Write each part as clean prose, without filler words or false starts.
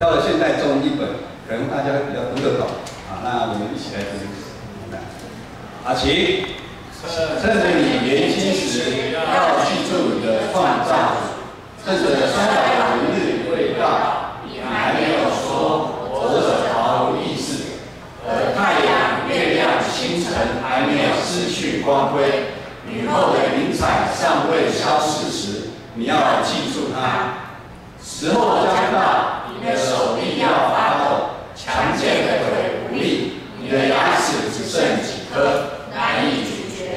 到了现代中一本，可能大家比较读得懂啊。那我们一起来读。啊，请趁着你年轻时，要记住你的创造主。趁着衰老的日未到，你还没有说活着毫无意思，而太阳、月亮、星辰还没有失去光辉，雨后的云彩尚未消逝时，你要记住它。时候将到，你的手臂要发抖，强健的腿无力，你的牙齿只剩几颗，难以咀嚼，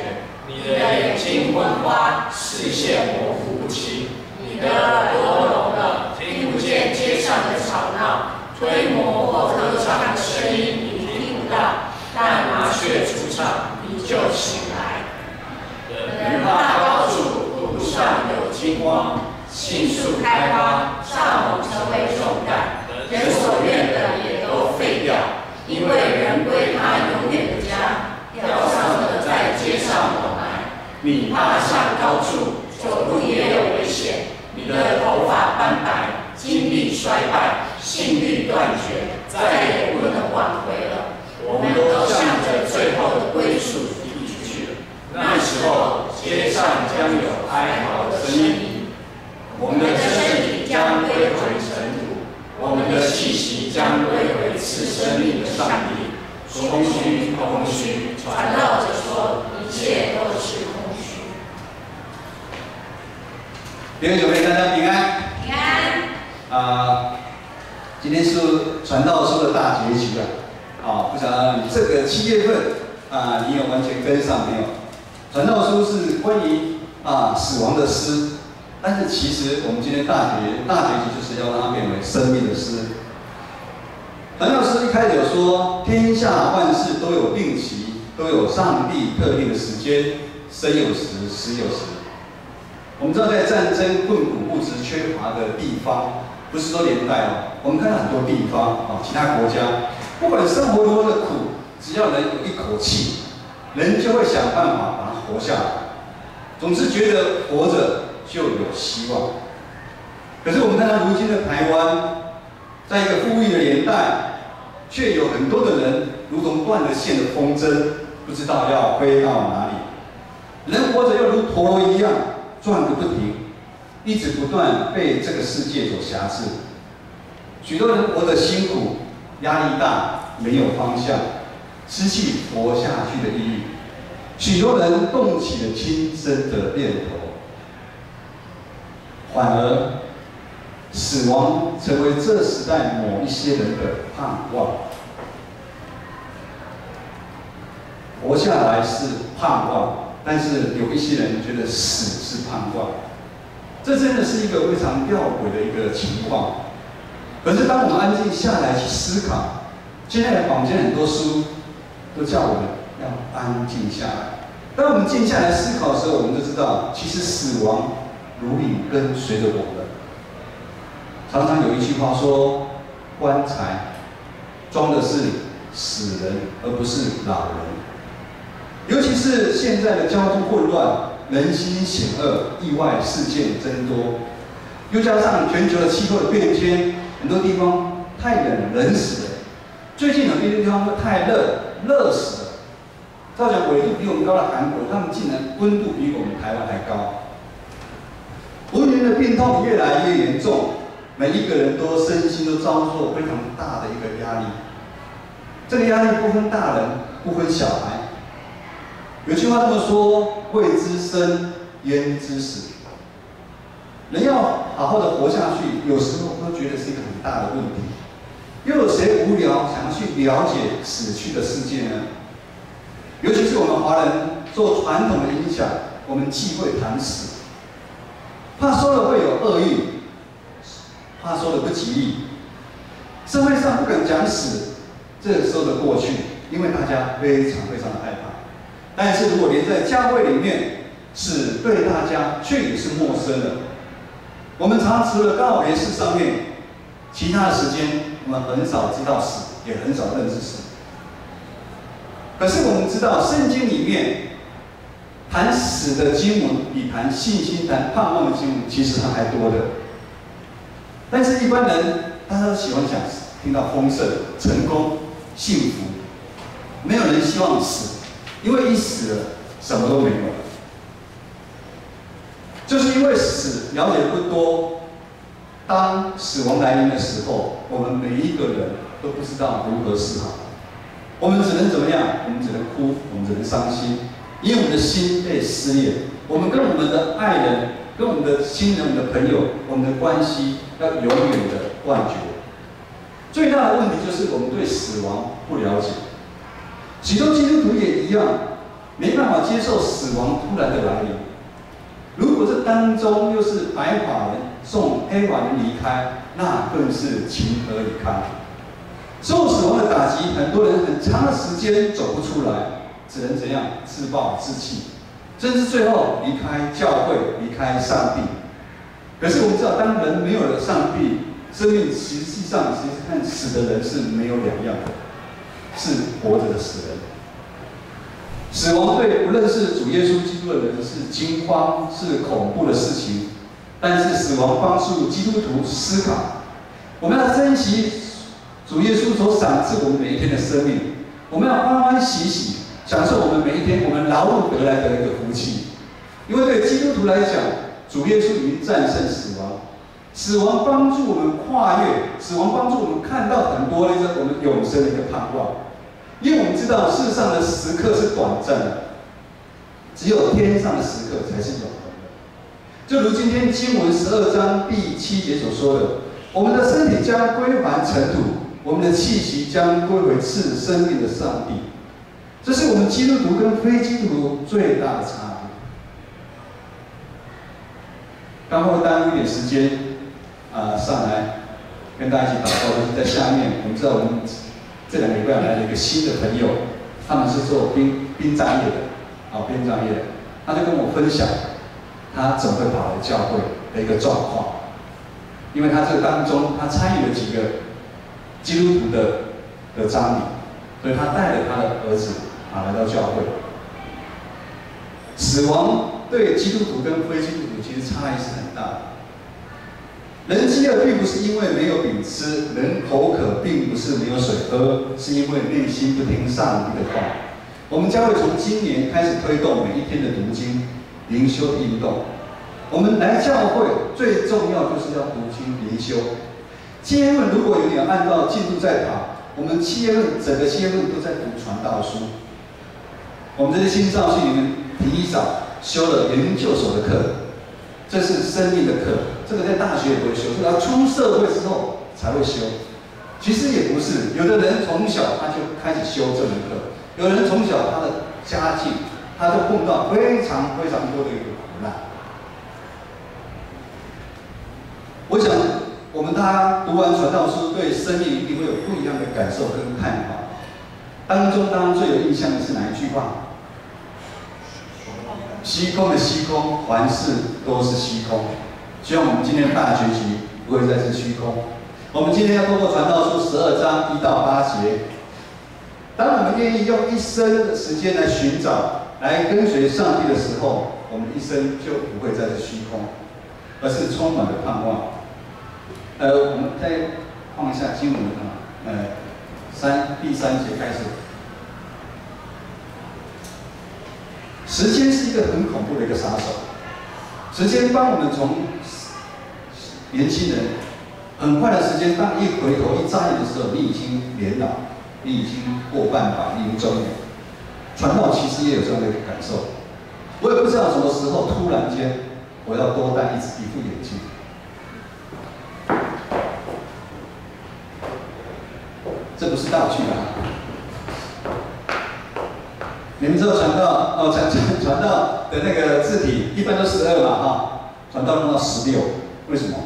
你的眼睛昏花，视线模糊不清，你的耳朵聋了，听不见街上的吵闹，推磨或歌唱的声音你听不到，但麻雀出场，你就醒来。人怕高处，路上有金光。杏树开花，蚱蜢成为重担，人所愿的也都废掉，因为人归他永远的家，吊丧的在街上往来。你爬上高处，走路也有危险，你的头发斑白，精力衰败，性欲断绝，再也不能挽回了。我们都向着最后的归宿地去了。那时候，街上将有哀嚎的声音。我们的身体将归回尘土，我们的气息将归回赐生命的上帝。空虚，空虚，传道者说，一切都是空虚。弟兄姐妹，大家平安。平安。今天是传道书的大结局了。不晓得你这个7月份你有完全跟上没有？传道书是关于死亡的诗。但是其实我们今天大结局就是要让它变为生命的诗。传道书一开始有说，天下万事都有定期，都有上帝特定的时间，生有时，死有时。我们知道，在战争、困苦、物质缺乏的地方，不是说连带我们看到很多地方其他国家，不管生活多么的苦，只要人有一口气，人就会想办法把它活下来。总是觉得活着就有希望。可是我们看到如今的台湾，在一个富裕的年代，却有很多的人如同断了线的风筝，不知道要飞到哪里。人活着又如陀螺一样转个不停，一直不断被这个世界所辖制。许多人活得辛苦，压力大，没有方向，失去活下去的意义。许多人动起了轻生的念头。反而，死亡成为这时代某一些人的盼望。活下来是盼望，但是有一些人觉得死是盼望，这真的是一个非常吊诡的一个情况。可是，当我们安静下来去思考，现在的坊间很多书都叫我们要安静下来。当我们静下来思考的时候，我们就知道，其实死亡如影跟随着我们。常常有一句话说，棺材装的是死人，而不是老人。尤其是现在的交通混乱，人心险恶，意外事件增多，又加上全球的气候的变迁，很多地方太冷，冷死了；最近有些地方太热，热死了。照讲纬度比我们高的韩国，他们竟然温度比我们台湾还高。文明的病痛越来越严重，每一个人都身心都遭受非常大的一个压力。这个压力不分大人，不分小孩。有句话这么说：“未知生，焉知死。”人要好好的活下去，有时候都觉得是一个很大的问题。又有谁无聊想要去了解死去的世界呢？尤其是我们华人受传统的影响，我们忌讳谈死，怕说了会有厄运，怕说了不吉利。社会上不敢讲死，这个时候的过去，因为大家非常非常的害怕。但是如果连在教会里面，死对大家却也是陌生的。我们常除了告别式上面，其他的时间我们很少知道死，也很少认识死。可是我们知道，圣经里面谈死的经文，比谈信心、谈盼望的经文，其实它还多的。但是，一般人大家都喜欢讲听到丰盛、成功、幸福，没有人希望死，因为一死了什么都没有了。就是因为死了解不多，当死亡来临的时候，我们每一个人都不知道如何是好。我们只能怎么样？我们只能哭，我们只能伤心，因为我们的心被撕裂。我们跟我们的爱人、跟我们的亲人、我们的朋友，我们的关系要永远的断绝。最大的问题就是我们对死亡不了解。许多基督徒也一样，没办法接受死亡突然的来临。如果这当中又是白发人送黑发人离开，那更是情何以堪。受死亡的打击，很多人很长的时间走不出来，只能怎样自暴自弃，甚至最后离开教会，离开上帝。可是我们知道，当人没有了上帝，生命实际上其实和死的人是没有两样的，是活着的死人。死亡对不认识主耶稣基督的人是惊慌、是恐怖的事情，但是死亡帮助基督徒思考，我们要珍惜主耶稣所赏赐我们每一天的生命，我们要欢欢喜喜享受我们每一天我们劳碌得来的一个福气。因为对基督徒来讲，主耶稣已经战胜死亡，死亡帮助我们跨越，死亡帮助我们看到很多的我们永生的一个盼望。因为我们知道世上的时刻是短暂的，只有天上的时刻才是永恒的。就如今天经文12章第7节所说的，我们的身体将归还尘土，我们的气息将归回赐生命的上帝。这是我们基督徒跟非基督徒最大的差别。刚会耽误一点时间上来跟大家一起祷告，就是在下面，我们知道我们这2个礼拜来了一个新的朋友，他们是做殡葬业的，殡葬业的，他就跟我分享他怎么会跑来教会的一个状况，因为他这个当中他参与了几个基督徒的葬礼，所以他带了他的儿子来到教会。死亡对基督徒跟非基督徒其实差异是很大的。人饥饿并不是因为没有饼吃，人口渴并不是没有水喝，是因为内心不听上帝的话。我们将会从今年开始推动每一天的读经、灵修的运动。我们来教会最重要就是要读经灵修。7月份如果有点按照进度在跑，我们7月份整个7月份都在读传道书。我们这些新少训里面提早修了研究所的课，这是生命的课。这个在大学也不会修，这个要出社会之后才会修。其实也不是，有的人从小他就开始修这门课，有的人从小他的家境，他就碰到非常非常多的一个苦难。我想，我们大家读完传道书，对生命一定会有不一样的感受跟看法。当中最有印象的是哪一句话？虚空的虚空，凡事都是虚空。希望我们今天的大学习不会再是虚空。我们今天要透过传道书12章1到8节，当我们愿意用一生的时间来寻找、来跟随上帝的时候，我们一生就不会再是虚空，而是充满了盼望。我们再放一下经文第3节开始。时间是一个很恐怖的一个杀手，时间帮我们从年轻人很快的时间，当你一回头一眨眼的时候，你已经年老，你已经过半百，你已经中年。传道其实也有这样的一个感受，我也不知道什么时候突然间我要多戴一副眼镜。这不是道具啊！你们知道传道的那个字体一般都12嘛传道弄到16，为什么？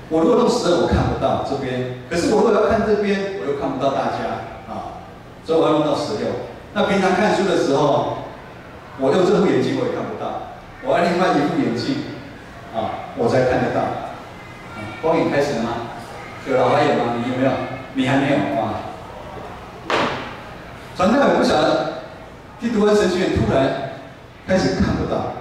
我如果弄12，我看不到这边；可是我如果要看这边，我又看不到大家所以我要弄到16。那平常看书的时候，我用这副眼镜我也看不到，我要另外一副眼镜我才看得到。光影开始了吗？有老还有吗？你有没有？你还没有传道也不晓得，去读完神学院突然开始看不到。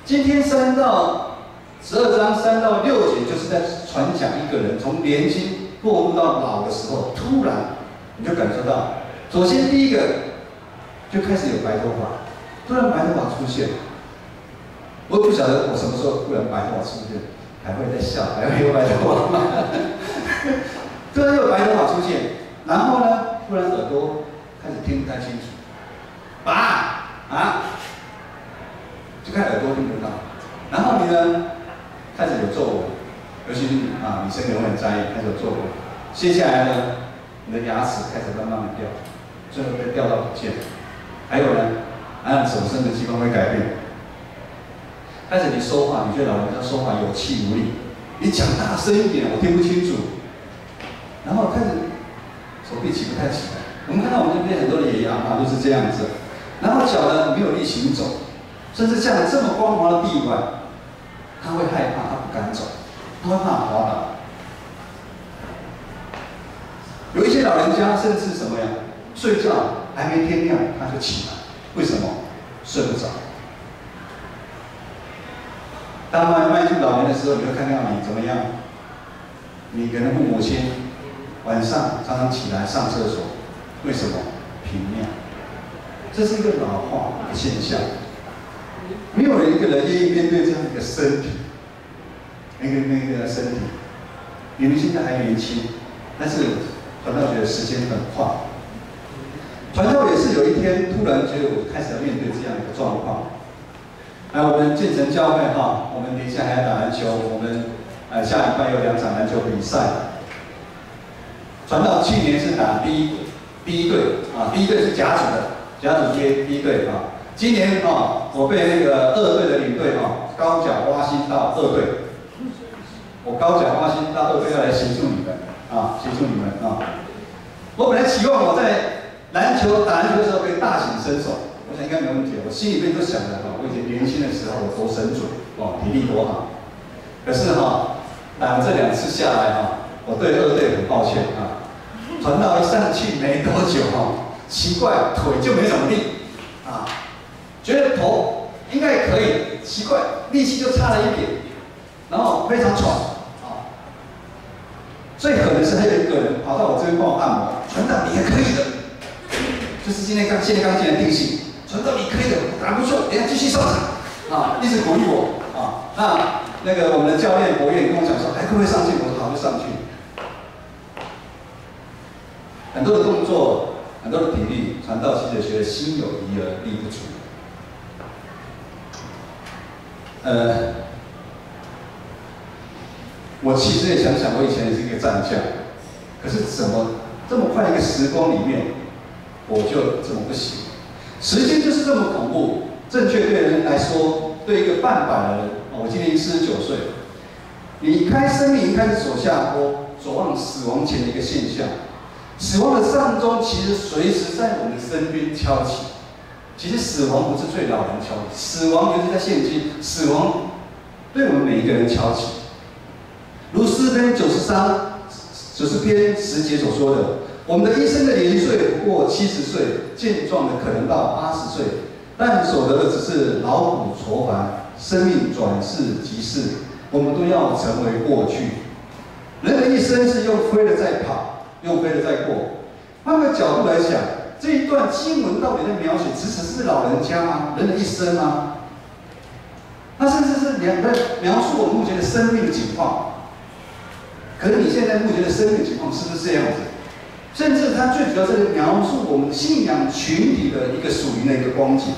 今天3到12章3到6节就是在传讲一个人从年轻过渡到老的时候，突然你就感受到，首先第一个就开始有白头发，突然白头发出现。我也不晓得我什么时候突然白头发出现，还会在笑，还会有白头发吗？突然有白头发出现，然后呢，突然耳朵开始听不太清楚，就看耳朵听不到，然后你呢开始有皱纹，尤其是女生也会很在意，开始有皱纹。接下来呢，你的牙齿开始慢慢的掉，最后被掉到不见。还有呢，手身的器官会改变。开始你说话，你觉得老人家说话有气无力，你讲大声一点，我听不清楚。然后开始手臂起不太起来。我们看到我们这边很多的爷爷阿嬷都是这样子，然后脚呢没有力行走，甚至像这么光滑的地板，他会害怕，他不敢走，他会怕滑倒。有一些老人家甚至什么呀，睡觉还没天亮他就起来，为什么？睡不着。当迈入老年的时候，你会看到你怎么样？你可能父母亲晚上常常起来上厕所，为什么？频尿。这是一个老化的现象。没有一个人愿意面对这样一个身体，那个身体。你们现在还年轻，但是传道觉得时间很快。传道也是有一天突然觉得我开始要面对这样一个状况。我们建成教会我们等一下还要打篮球，我们下礼拜有2场篮球比赛。传道去年是打第一队第一队是甲组的，甲组接第一队今年我被那个2队的领队高脚挖心到2队，我高脚挖心到2队要来协助你们协助你们我本来期望我在打篮球的时候可以大显身手。我想应该没问题，我心里面就想着我以前年轻的时候我多神准体力多好。可是打了这2次下来我对2队很抱歉传到一上去没多久奇怪腿就没什么力觉得头应该也可以，奇怪力气就差了一点，然后非常喘最可能是还有一个人跑到我这边帮我按摩，传道你也可以的，就是现在刚进来定性。传道你可以的，打不错，等下继续上场一直鼓励我那个我们的教练博彦跟我讲说，还可不可以上去？我说好，就上去。很多的动作，很多的体力，传道其实觉得心有余而力不足。我其实也想想，我以前也是一个战将，可是怎么这么快一个时光里面，我就这么不行？时间就是这么恐怖，正确对人来说，对一个半百的人，我今年49岁，你生命开始走下坡，走往死亡前的一个现象。死亡的丧钟其实随时在我们的身边敲起。其实死亡不是对老人敲起，死亡尤其在现今，死亡对我们每一个人敲起。如诗篇90篇10节所说的。我们的一生的年岁不过70岁，健壮的可能到80岁，但所得的只是劳苦愁烦，生命转世即逝，我们都要成为过去。人的一生是用飞的在跑，用飞的在过。换个角度来讲，这一段经文到底在描写只是老人家吗？人的一生吗？它甚至是描述我们目前的生命的情况。可是你现在目前的生命情况是不是这样子？甚至它最主要是描述我们信仰群体的一个属灵的一个光景。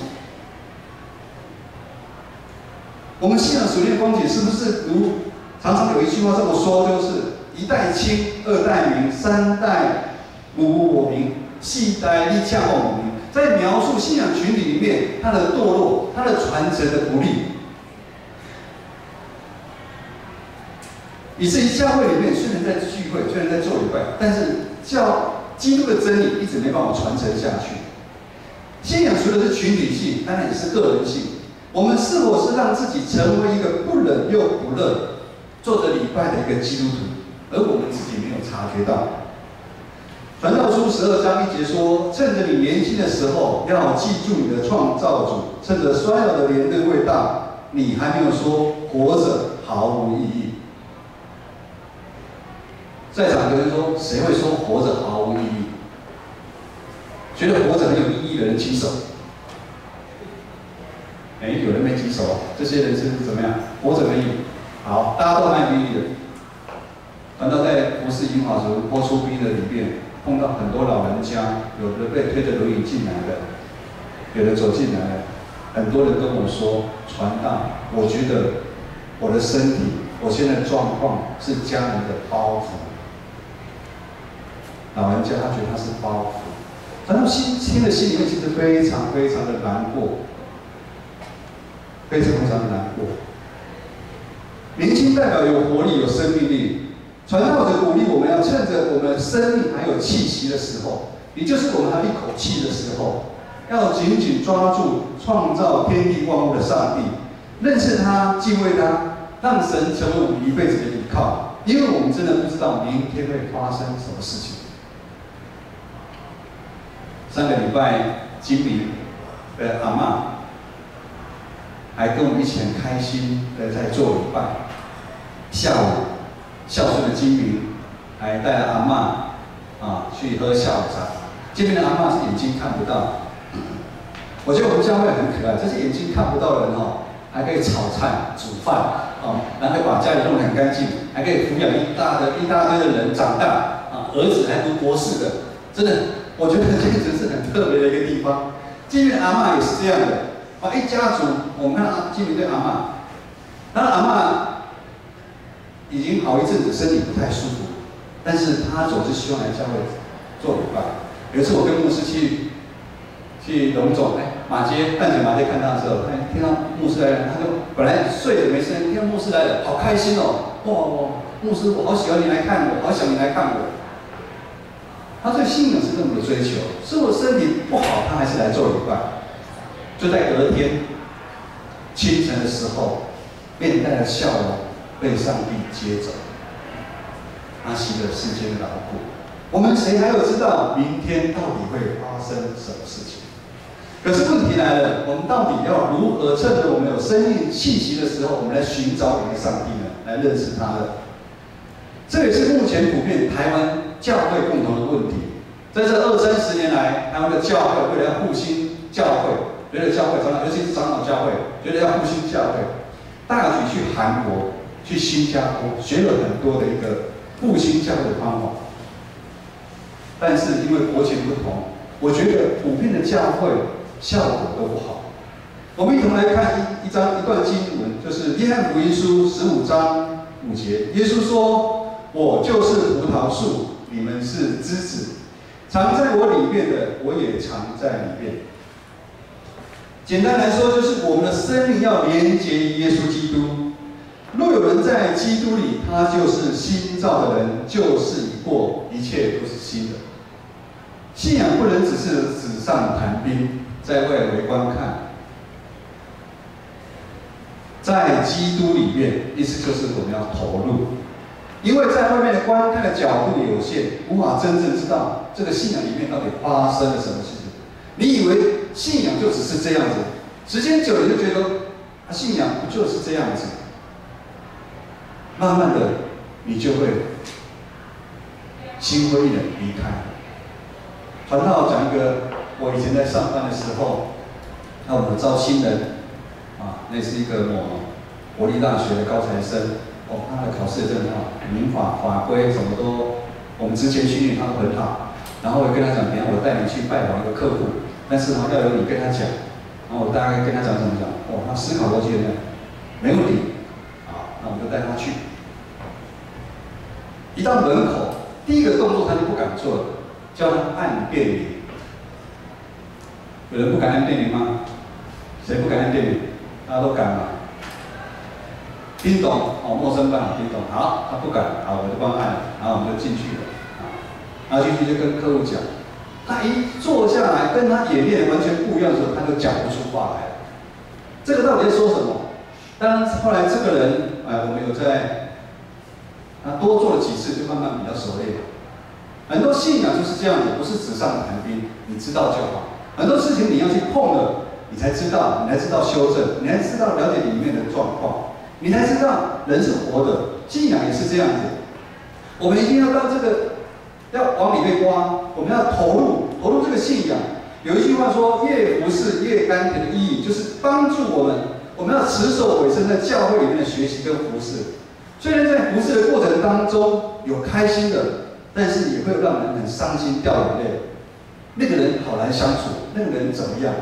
我们信仰属灵的光景是不是如常常有一句话这么说，就是1代亲，2代明，3代无我名，4代立恰我名，在描述信仰群体里面它的堕落、它的传承的不利。以至于教会里面虽然在聚会，虽然在做礼拜，但是基督的真理一直没办法传承下去。信仰除了是群体性，当然也是个人性。我们是否是让自己成为一个不冷又不热、做着礼拜的一个基督徒，而我们自己没有察觉到？传道书12章1节说：“趁着你年轻的时候，要记住你的创造主；趁着衰老的年日未到，你还没有说活着毫无意义。在场的人说，谁会说活着毫无意义？觉得活着很有意义的人举手。有人没举手，这些人是怎么样？活着没意义。好，大家都蛮有意义的。反倒在服侍银华族播出兵的里面，碰到很多老人家，有的被推着轮椅进来的，有的走进来了。很多人跟我说，传道，我觉得我的身体，我现在的状况是家人的包袱。老人家他觉得他是包袱，反正听的心里面其实非常非常的难过，非常非常的难过。年轻代表有活力、有生命力。传道者鼓励我们要趁着我们生命还有气息的时候，也就是我们还有一口气的时候，要紧紧抓住创造天地万物的上帝，认识他、敬畏他，让神成为我们一辈子的依靠。因为我们真的不知道明天会发生什么事情。上个礼拜，金明的阿嬷还跟我们一起很开心的在做礼拜。下午，孝顺的金明还带阿嬷去喝下午茶。这边的阿嬷是眼睛看不到，我觉得我们教会很可爱，这些眼睛看不到的人还可以炒菜、煮饭然后把家里弄得很干净，还可以抚养一大堆的人长大儿子还读博士的，真的。我觉得这个是很特别的一个地方。金明的阿嬷也是这样的，一家族，我们看到金明对阿嬷，当然阿嬷已经好一阵子身体不太舒服，但是她总是希望来教会做礼拜。有一次我跟牧师去龙总淡水马街看他的时候，听到牧师来了，他就本来睡着没声音，听到牧师来了，好开心哦！哇，牧师，我好喜欢你来看我，好想你来看我。他对信仰是这么的追求，是我身体不好，他还是来做礼拜。就在隔天清晨的时候，面带着笑容被上帝接走。他息了世间的劳苦。我们谁还有知道明天到底会发生什么事情？可是问题来了，我们到底要如何趁着我们有生命气息的时候，我们来寻找我们的上帝呢？来认识他呢？这也是目前普遍台湾教会共同的问题。在这20-30年来，台湾的教会为了要复兴教会，觉得教会长老，尤其是长老教会，觉得要复兴教会，大举去韩国、去新加坡学了很多的一个复兴教会的方法。但是因为国情不同，我觉得普遍的教会效果都不好。我们一同来看一段经文，就是约翰福音书15章5节，耶稣说：“我就是葡萄树，你们是枝子，藏在我里面的，我也藏在里面。”简单来说，就是我们的生命要连结于耶稣基督。若有人在基督里，他就是新造的人，旧事已过，一切都是新的。信仰不能只是纸上谈兵，在外围观看。在基督里面，意思就是我们要投入，因为在外面的观看的角度有限，无法真正知道这个信仰里面到底发生了什么事情。你以为信仰就只是这样子，时间久了你就觉得信仰不就是这样子？慢慢的，你就会心灰意冷离开。传道讲一个，我以前在上班的时候，那我们招新人，那是一个国立大学的高材生，他的考试也真的很好，民法法规什么都，我们之前训练他都很好。然后我跟他讲，等下我带你去拜访一个客户，但是要由你跟他讲，然后我大概跟他讲怎么讲，他思考过去的，没问题，那我就带他去。一到门口，第一个动作他就不敢做了。叫他按电铃，有人不敢按电铃吗？谁不敢按电铃？大家都敢嘛。叮咚，陌生办叮咚，好，他不敢，好，我就帮他按了，然后我们就进去了，然后进去就跟客户讲，他一坐下来，跟他演练完全不一样的时候，他就讲不出话来了。这个到底在说什么？当然后来这个人，我们有在，他多做了几次，就慢慢比较熟练。很多信仰就是这样子，不是纸上谈兵，你知道就好。很多事情你要去碰了，你才知道，你才知道修正，你才知道了解里面的状况。你才知道人是活的。信仰也是这样子，我们一定要到这个，要往里面挖，我们要投入这个信仰。有一句话说，越服侍越甘甜的意义，就是帮助我们要持守委身在教会里面的学习跟服侍。虽然在服侍的过程当中有开心的，但是也会让人很伤心掉眼泪。那个人好难相处，那个人怎么样？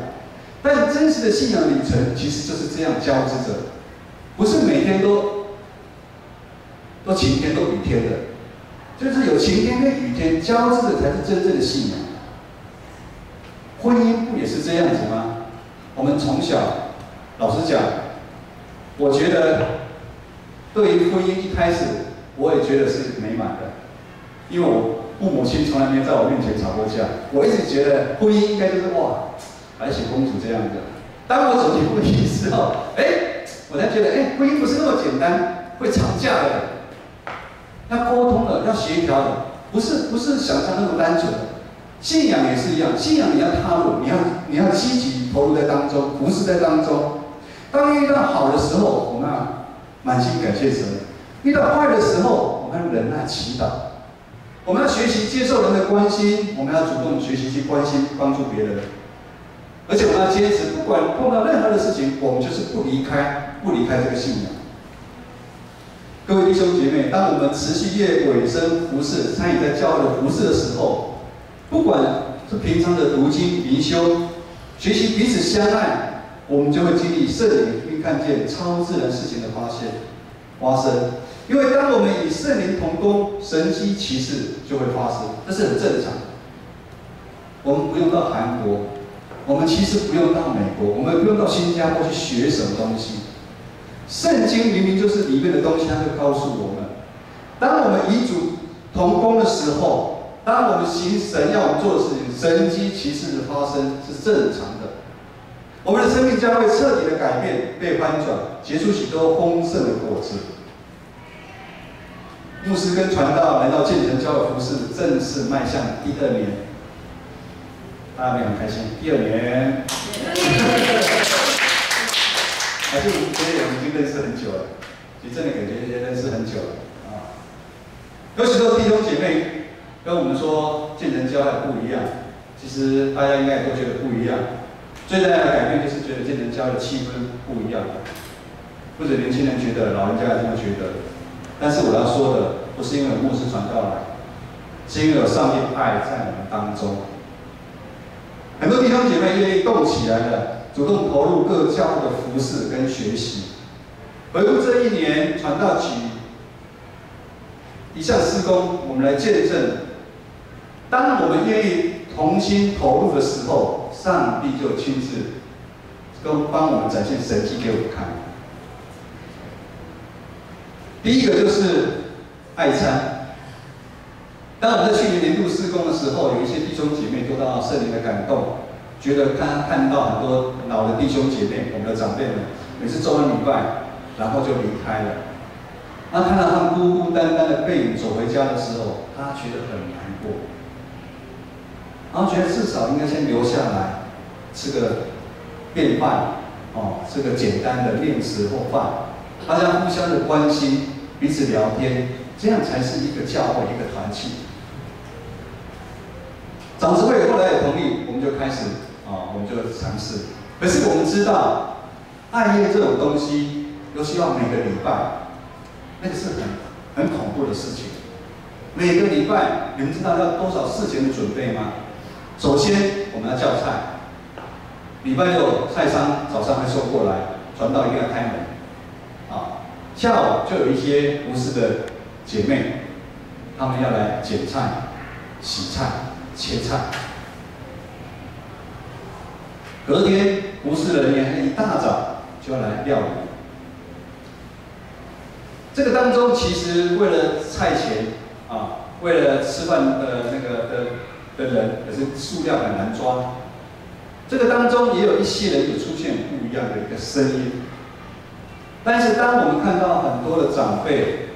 但真实的信仰旅程其实就是这样交织着，不是每天都晴天都雨天的，就是有晴天跟雨天交织的才是真正的信仰。婚姻不也是这样子吗？我们从小，老实讲，我觉得对于婚姻一开始，我也觉得是美满的，因为我父母亲从来没有在我面前吵过架。我一直觉得婚姻应该就是哇，白雪公主这样的。当我走进婚姻之后，我才觉得，婚姻不是那么简单，会吵架的，要沟通的，要协调的，不是想象那么单纯的。信仰也是一样，信仰你要踏入，你要积极投入在当中，服侍在当中。当遇到好的时候，我们要满心感谢神；遇到坏的时候，我们要忍耐祈祷。我们要学习接受人的关心，我们要主动学习去关心帮助别人，而且我们要坚持，不管碰到任何的事情，我们就是不离开这个信仰。各位弟兄姐妹，当我们持续越委身服侍，参与在教会的服侍的时候，不管是平常的读经灵修，学习彼此相爱，我们就会经历圣灵，并看见超自然事情的发生。因为当我们与圣灵同工，神迹奇事就会发生，这是很正常的。我们不用到韩国，我们其实不用到美国，我们不用到新加坡去学什么东西。圣经明明就是里面的东西，它会告诉我们。当我们与主同工的时候，当我们行神要我们做的事情，神迹奇事的发生是正常的。我们的生命将会彻底的改变，被翻转，结出许多丰盛的果子。牧师跟传道来到建成教会服侍，正式迈向第2年，大家没有很开心。第2年，还是觉得我们已经认识很久了，其实真的感觉也认识很久了啊。有许多弟兄姐妹跟我们说，建成教会不一样，其实大家应该也都觉得不一样。最大的改变就是觉得建成教会的气氛不一样，或者年轻人觉得，老人家也这么觉得。但是我要说的，不是因为有牧师传道来，是因为有上帝爱在我们当中。很多弟兄姐妹愿意动起来了，主动投入各教会的服事跟学习。回顾这1年传道曲一项事工，我们来见证，当我们愿意同心投入的时候，上帝就亲自帮我们展现神迹给我们看。第一个就是爱餐。当我们在去年年度事工的时候，有一些弟兄姐妹受到圣灵的感动，觉得看到很多老的弟兄姐妹，我们的长辈们，每次周完礼拜，然后就离开了。那看到他们孤孤单单的背影走回家的时候，他觉得很难过，然后觉得至少应该先留下来吃个便饭，吃个简单的面食或饭。大家互相的关心，彼此聊天，这样才是一个教会，一个团契。长执会后来也同意，我们就开始我们就尝试。可是我们知道，爱宴这种东西，又希望每个礼拜，那个是很恐怖的事情。每个礼拜，你们知道要多少事前的准备吗？首先，我们要叫菜。礼拜6菜商早上会送过来，传道一定要开门。下午就有一些服事的姐妹，她们要来捡菜、洗菜、切菜。隔天服事的人员一大早就要来料理。这个当中其实为了菜钱为了吃饭的的人，可是数量很难抓。这个当中也有一些人有出现不一样的一个声音。但是当我们看到很多的长辈，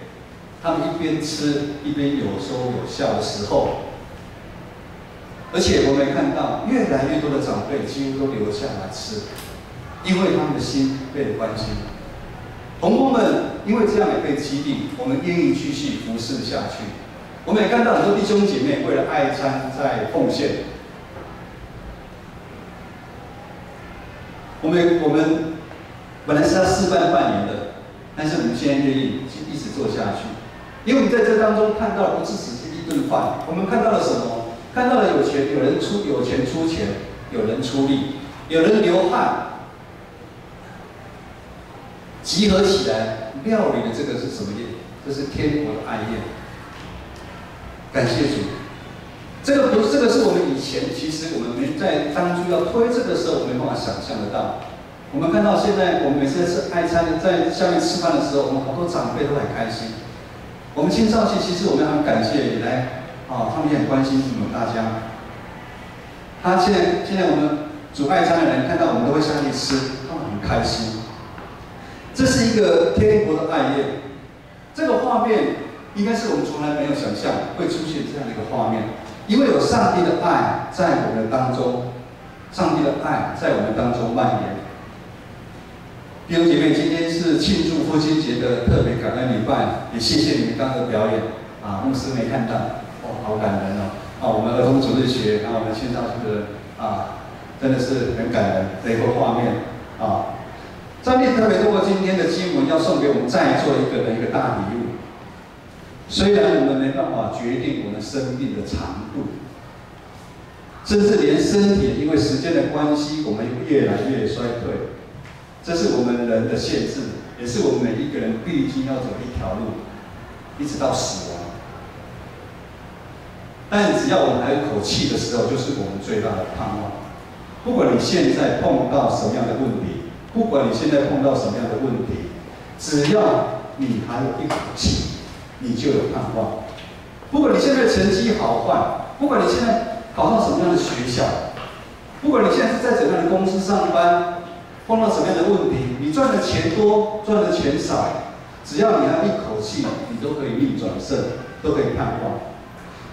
他们一边吃一边有说有笑的时候，而且我们也看到越来越多的长辈几乎都留下来吃，因为他们的心被关心。同工们因为这样也被激励，我们愿意继续服侍下去。我们也看到很多弟兄姐妹为了爱餐在奉献。我们本来是要试办半年的，但是我们现在愿意一直做下去，因为我们在这当中看到的不是只是一顿饭，我们看到了什么？看到了有人有钱出钱，有人出力，有人流汗，集合起来料理的这个是什么宴？这是天国的爱宴。感谢主。这个是我们以前其实我们没在当初要推这个时候，我没办法想象得到。我们看到现在，我们每次吃爱餐，在下面吃饭的时候，我们好多长辈都很开心。我们青少期其实我们很感谢也来他们也很关心我们大家。现在我们煮爱餐的人看到我们都会下去吃，他们很开心。这是一个天国的爱宴，这个画面应该是我们从来没有想象会出现这样的一个画面。因为有上帝的爱在我们当中，上帝的爱在我们当中蔓延。弟兄姐妹，今天是庆祝父亲节的特别感恩礼拜，也谢谢你们刚刚的表演牧师没看到，好感人我们儿童主日学，然后我们线上去的真的是很感人的一个画面上帝特别透过今天的经文，要送给我们在座一个人一个大礼物。虽然我们没办法决定我们生命的长度，甚至连身体因为时间的关系，我们越来越衰退，这是我们人的限制，也是我们每一个人必经要走的一条路，一直到死亡。但只要我们还有口气的时候，就是我们最大的盼望。不管你现在碰到什么样的问题，不管你现在碰到什么样的问题，只要你还有一口气，你就有盼望。不管你现在成绩好坏，不管你现在考上什么样的学校，不管你现在是在怎样的公司上班，碰到什么样的问题，你赚的钱多，赚的钱少，只要你还有一口气，你都可以逆转胜，都可以盼望。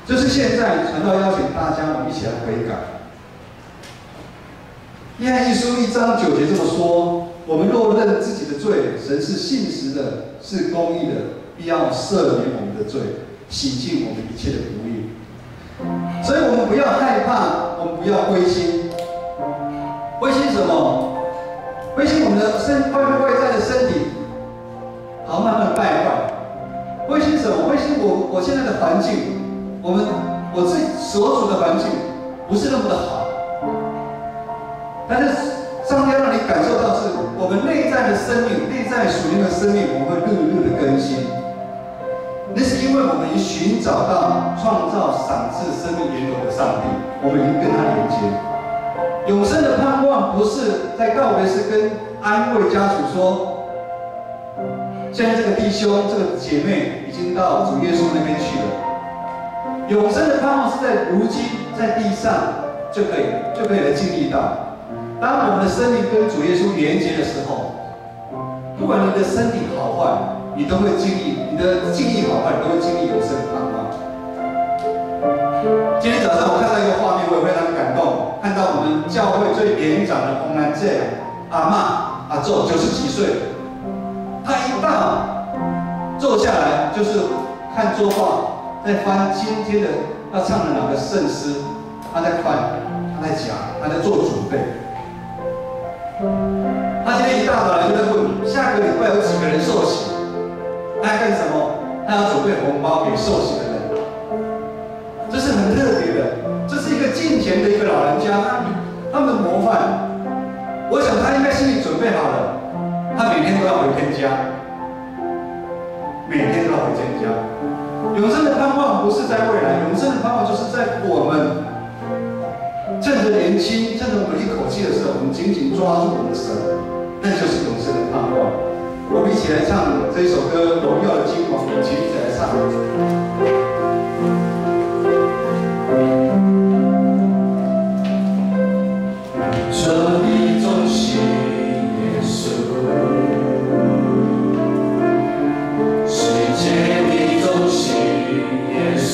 就是现在传道邀请大家，我们一起来悔改。约翰一书1章9节这么说：我们若认自己的罪，神是信实的，是公义的，必要赦免我们的罪，洗净我们一切的不义。所以我们不要害怕，我们不要灰心。灰心什么？灰心我们的外在的身体，慢慢败坏。灰心什么？灰心我现在的环境，我自己所处的环境不是那么的好。但是上帝要让你感受到，是我们内在的生命，内在属灵的生命，我们会日日的更新。那是因为我们已寻找到创造、赏赐生命源头的上帝，我们已经跟他连接。永生的盼望不是在告别时跟安慰家属说，现在这个弟兄、这个姐妹已经到主耶稣那边去了。永生的盼望是在如今在地上就可以来经历到。当我们的生命跟主耶稣连接的时候，不管你的身体好坏，你都会经历；你的记忆好坏，你都会经历永生的盼望。今天早上我看到一个画面，我也非常感动。看到我们教会最年长的洪兰姐阿嬷阿祖90几岁，她一到坐下来就是看桌报，在翻今天的要唱的哪个圣诗，她在翻，她在讲，她在做准备。他今天一大早来就在问，下个礼拜有几个人受洗？他要干什么？他要准备红包给受洗的人。这是很特别的，这是一个敬虔的一个老人家，他们的模范。我想他应该心里准备好了，他每天都要回天家，每天都要回天家。永生的盼望不是在未来，永生的盼望就是在我们趁着年轻，趁着我们一口气的时候，我们紧紧抓住我们的神，那就是永生的盼望。我们一起来唱这一首歌《荣耀的君王》，我们一起来唱。这一种信耶稣，世界的中心耶稣。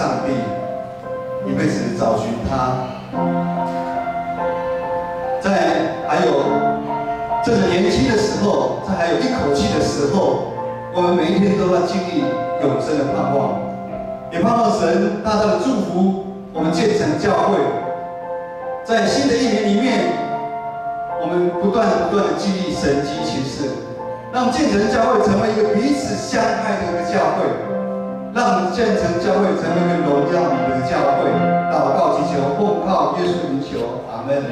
上帝一辈子找寻他。还有这个年轻的时候，在还有一口气的时候，我们每一天都要经历永生的盼望，也盼望神大大的祝福我们建成教会。在新的一年里面，我们不断的经历神迹奇事，让建成教会成为一个彼此相爱的一个教会，让建成教会成为一个荣耀你的教会。祷告祈求，奉靠耶稣名求，阿门。